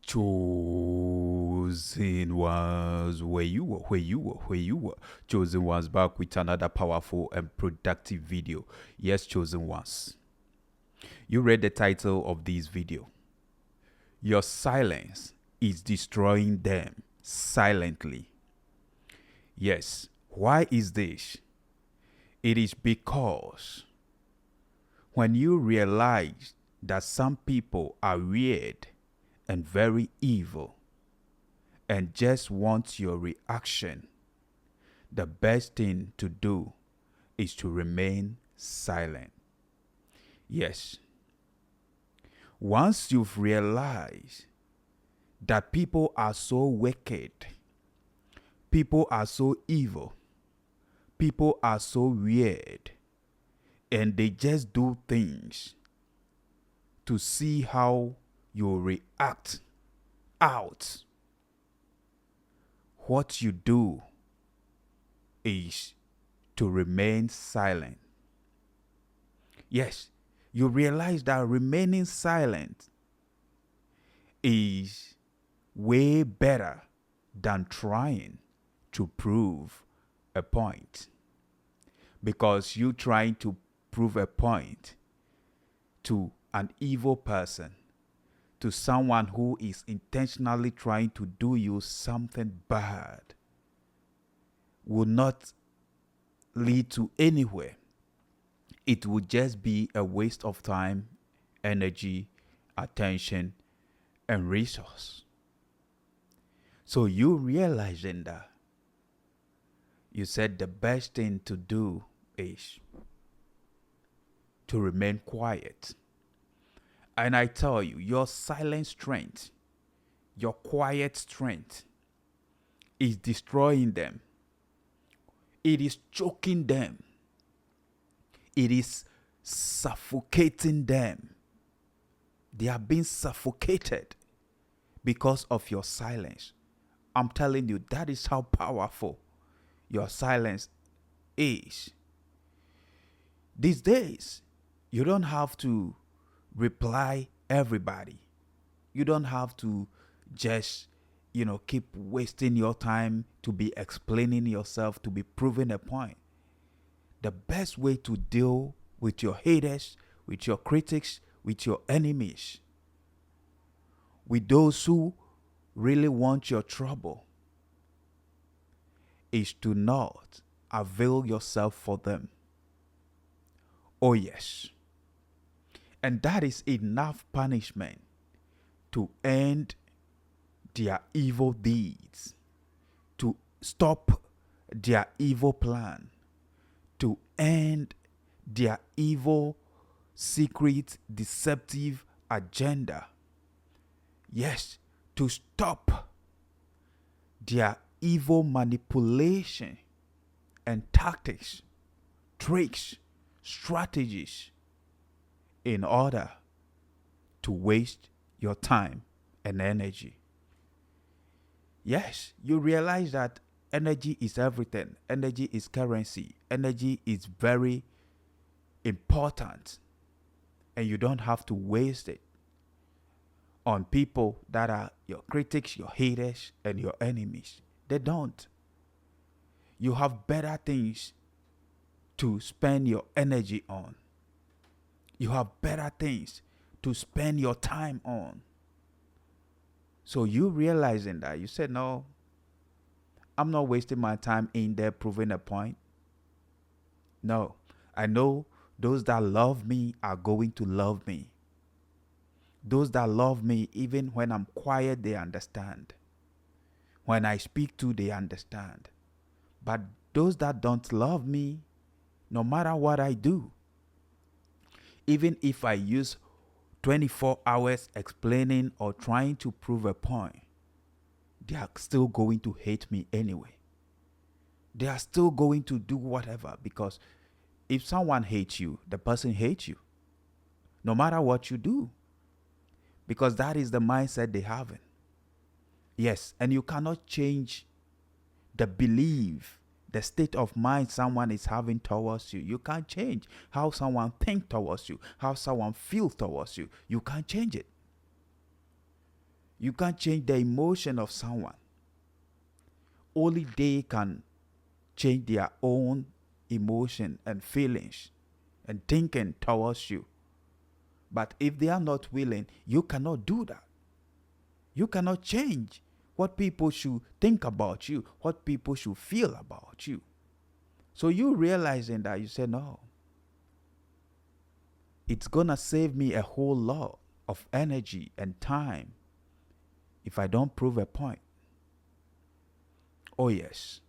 Chosen ones, where you were. Chosen ones back with another powerful and productive video. Yes, chosen ones. You read the title of this video. Your silence is destroying them silently. Yes, why is this? It is because when you realize that some people are weird and very evil and just want your reaction, the best thing to do is to remain silent. Yes. Once you've realized that people are so wicked, people are so evil, people are so weird, and they just do things to see how you react out, what you do is to remain silent. Yes, you realize that remaining silent is way better than trying to prove a point. Because you trying to prove a point to an evil person, to someone who is intentionally trying to do you something bad, will not lead to anywhere. It would just be a waste of time, energy, attention, and resource. So you realizing that, you said the best thing to do is to remain quiet. And I tell you, your silent strength, your quiet strength is destroying them. It is choking them. It is suffocating them. They are being suffocated because of your silence. I'm telling you, that is how powerful your silence is. These days, you don't have to reply everybody. You don't have to just, keep wasting your time to be explaining yourself, to be proving a point. The best way to deal with your haters, with your critics, with your enemies, with those who really want your trouble, is to not avail yourself for them. Oh yes. And that is enough punishment to end their evil deeds, to stop their evil plan, to end their evil, secret, deceptive agenda. Yes, to stop their evil manipulation and tactics, tricks, strategies in order to waste your time and energy. Yes, you realize that energy is everything. Energy is currency. Energy is very important. And you don't have to waste it on people that are your critics, your haters, and your enemies. They don't. You have better things to spend your energy on. You have better things to spend your time on. So you realizing that, you said, no, I'm not wasting my time in there proving a point. No, I know those that love me are going to love me. Those that love me, even when I'm quiet, they understand. When I speak to, they understand. But those that don't love me, no matter what I do, even if I use 24 hours explaining or trying to prove a point, they are still going to hate me anyway. They are still going to do whatever, because if someone hates you, the person hates you, no matter what you do, because that is the mindset they have. Yes, and you cannot change the belief, the state of mind someone is having towards you. You can't change how someone thinks towards you, how someone feels towards you. You can't change it. You can't change the emotion of someone. Only they can change their own emotion and feelings and thinking towards you. But if they are not willing, you cannot do that. You cannot change what people should think about you, what people should feel about you. So you realizing that, you say, no, it's gonna save me a whole lot of energy and time if I don't prove a point. Oh yes.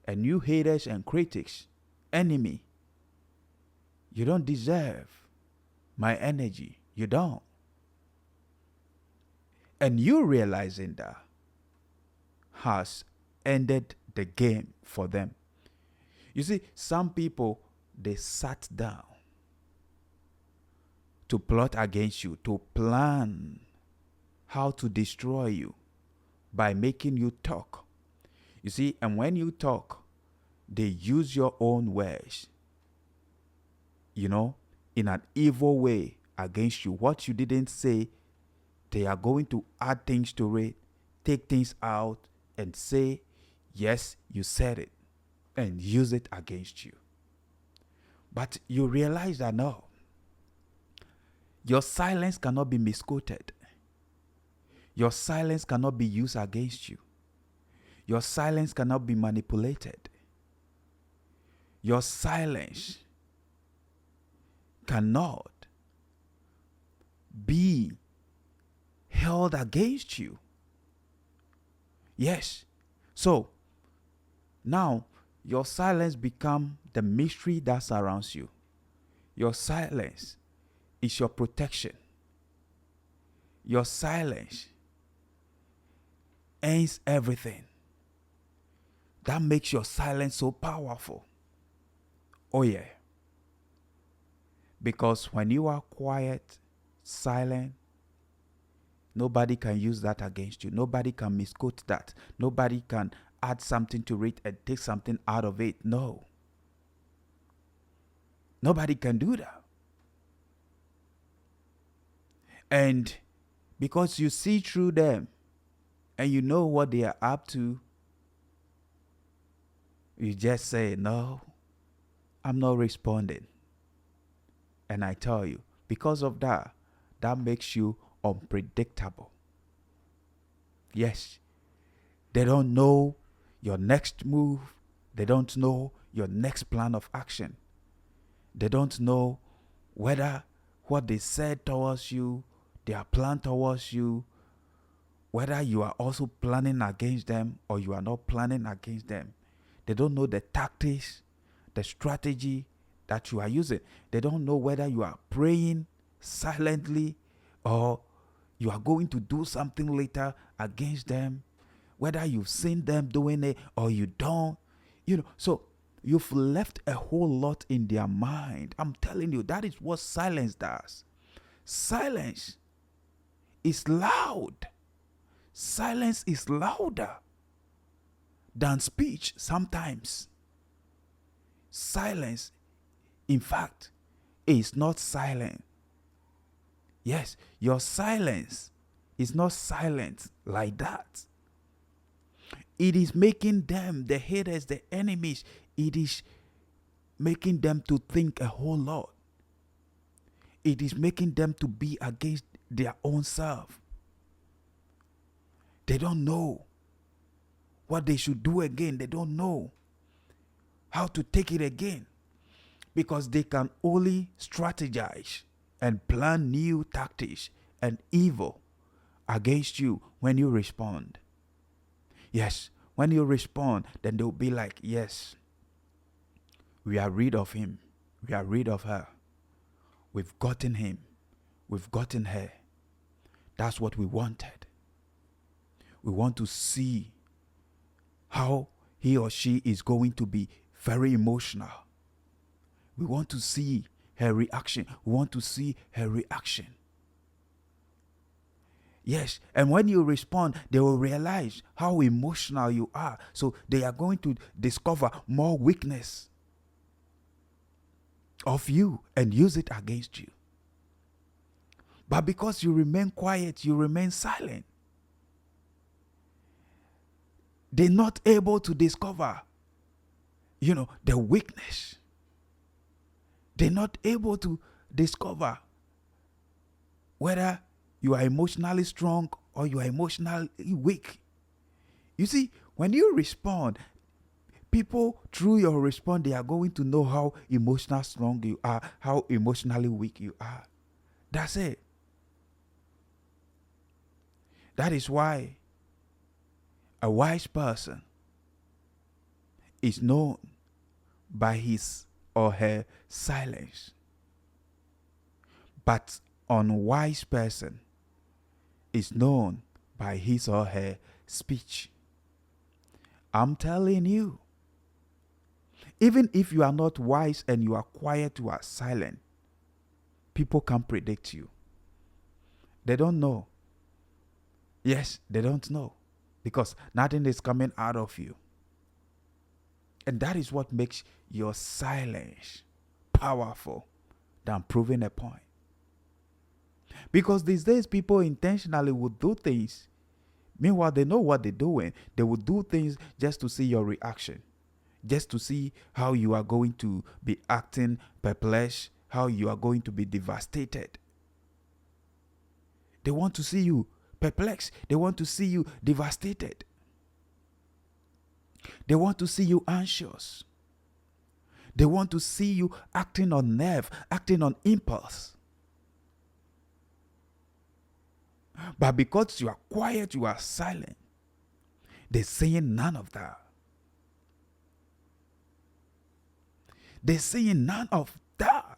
And you haters and critics, enemy, you don't deserve my energy. You don't. And you realizing that has ended the game for them. You see, some people, they sat down to plot against you, to plan how to destroy you by making you talk. You see, and when you talk, they use your own words, in an evil way against you. What you didn't say, they are going to add things to it, take things out, and say, yes, you said it, and use it against you. But you realize that no, your silence cannot be misquoted. Your silence cannot be used against you. Your silence cannot be manipulated. Your silence cannot be held against you. Yes. So now your silence becomes the mystery that surrounds you. Your silence is your protection. Your silence ends everything. That makes your silence so powerful. Oh yeah. Because when you are quiet, silent, nobody can use that against you. Nobody can misquote that. Nobody can add something to it and take something out of it. No. Nobody can do that. And because you see through them and you know what they are up to, you just say, no, I'm not responding. And I tell you, because of that, that makes you unpredictable. Yes, they don't know your next move. They don't know your next plan of action. They don't know whether what they said towards you, their plan towards you, whether you are also planning against them or you are not planning against them. They don't know the tactics, the strategy that you are using. They don't know whether you are praying silently or you are going to do something later against them, whether you've seen them doing it or you don't. So you've left a whole lot in their mind. I'm telling you, that is what silence does. Silence is loud. Silence is louder than speech sometimes. Silence, in fact, is not silent. Yes, your silence is not silent like that. It is making them, the haters, the enemies, it is making them to think a whole lot. It is making them to be against their own self. They don't know what they should do again. They don't know how to take it again, because they can only strategize and plan new tactics and evil against you when you respond. Yes, when you respond, then they'll be like, yes, we are rid of him. We are rid of her. We've gotten him. We've gotten her. That's what we wanted. We want to see how he or she is going to be very emotional. We want to see her reaction. We want to see her reaction. Yes, and when you respond, they will realize how emotional you are. So they are going to discover more weakness of you and use it against you. But because you remain quiet, you remain silent, They're not able to discover, the weakness. They're not able to discover whether you are emotionally strong or you are emotionally weak. You see, when you respond, people through your response, they are going to know how emotional strong you are, how emotionally weak you are. That's it. That is why a wise person is known by his or her silence. But unwise person is known by his or her speech. I'm telling you, even if you are not wise and you are quiet, you are silent, people can predict you. They don't know. Yes, they don't know, because nothing is coming out of you. And that is what makes your silence powerful than proving a point. Because these days, people intentionally would do things. Meanwhile, they know what they're doing. They would do things just to see your reaction, just to see how you are going to be acting perplexed, how you are going to be devastated. They want to see you perplexed. They want to see you devastated. They want to see you anxious. They want to see you acting on nerve, acting on impulse. But because you are quiet, you are silent, they're saying none of that. They're saying none of that.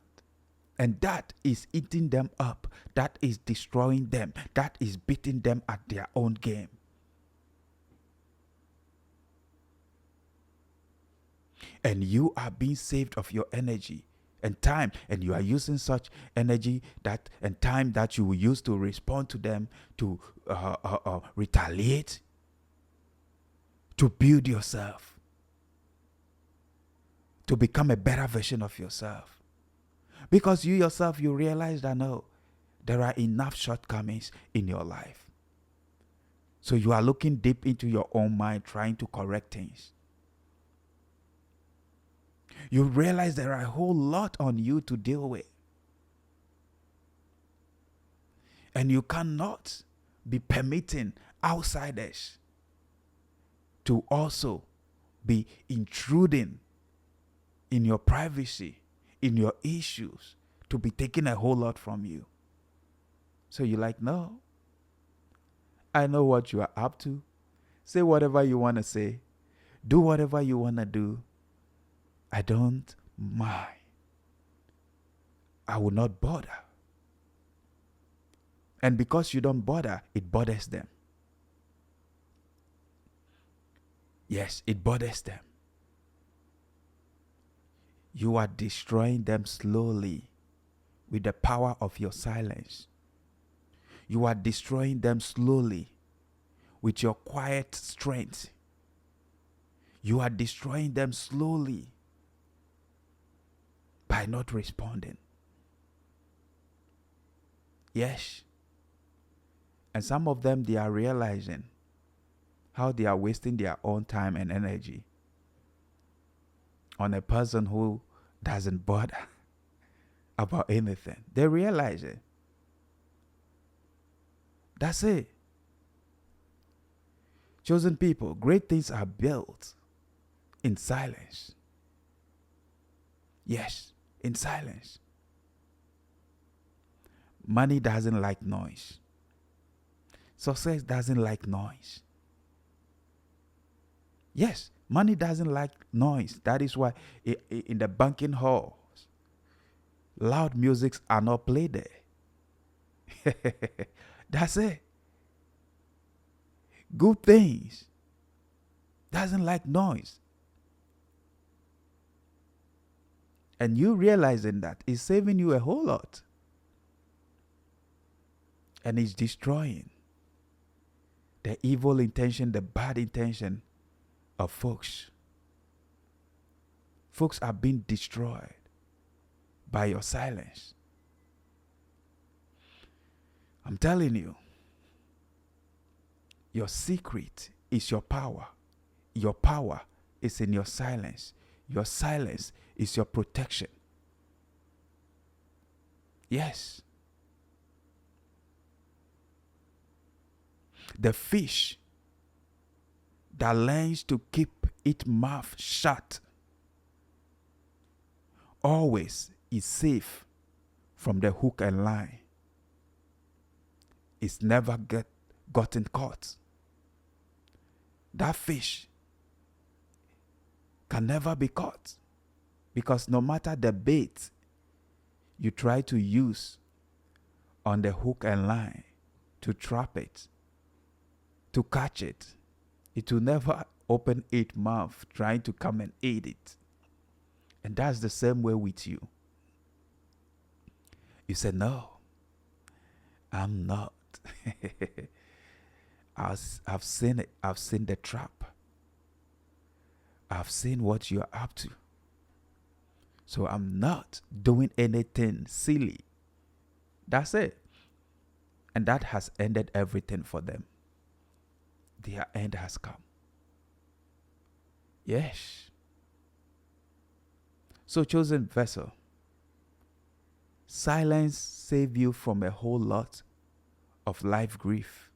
And that is eating them up. That is destroying them. That is beating them at their own game. And you are being saved of your energy and time, and you are using such energy that and time that you will use to respond to them, to retaliate, to build yourself, to become a better version of yourself. Because you yourself, you realize that no, there are enough shortcomings in your life. So you are looking deep into your own mind, trying to correct things. You realize there are a whole lot on you to deal with. And you cannot be permitting outsiders to also be intruding in your privacy, in your issues, to be taking a whole lot from you. So you're like, no, I know what you are up to. Say whatever you want to say. Do whatever you want to do. I don't mind. I will not bother. And because you don't bother, it bothers them. Yes, it bothers them. You are destroying them slowly with the power of your silence. You are destroying them slowly with your quiet strength. You are destroying them slowly by not responding. Yes. And some of them, they are realizing how they are wasting their own time and energy on a person who doesn't bother about anything. They realize it. That's it. Chosen people, great things are built in silence. Yes, in silence. Money doesn't like noise. Success doesn't like noise. Yes, money doesn't like noise. That is why in the banking halls, loud musics are not played there. That's it. Good things doesn't like noise. And you realizing that is saving you a whole lot. And it's destroying the evil intention, the bad intention of folks. Folks are being destroyed by your silence. I'm telling you, your secret is your power. Your power is in your silence. Your silence is your protection. Yes. The fish that learns to keep its mouth shut always is safe from the hook and line. It's never gotten caught. That fish can never be caught, because no matter the bait you try to use on the hook and line to trap it, to catch it, it will never open its mouth trying to come and eat it. And that's the same way with you. You say, no, I'm not. I've seen it. I've seen the trap. I've seen what you're up to. So I'm not doing anything silly. That's it. And that has ended everything for them. Their end has come. Yes. So, chosen vessel, silence save you from a whole lot of life grief,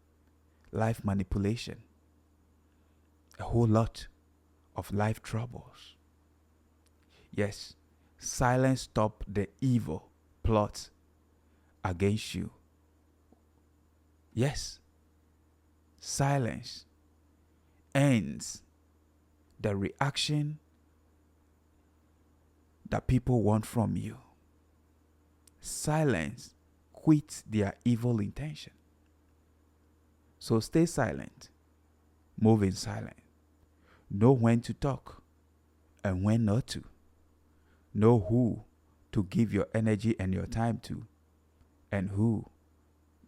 life manipulation, a whole lot of life troubles. Yes, silence stop the evil plot against you. Yes, silence ends the reaction that people want from you. Silence quits their evil intention. So stay silent, move in silence. Know when to talk and when not to. Know who to give your energy and your time to, and who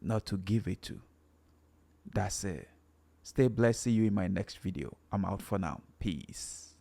not to give it to. That's it. Stay blessed. See you in my next video. I'm out for now. Peace.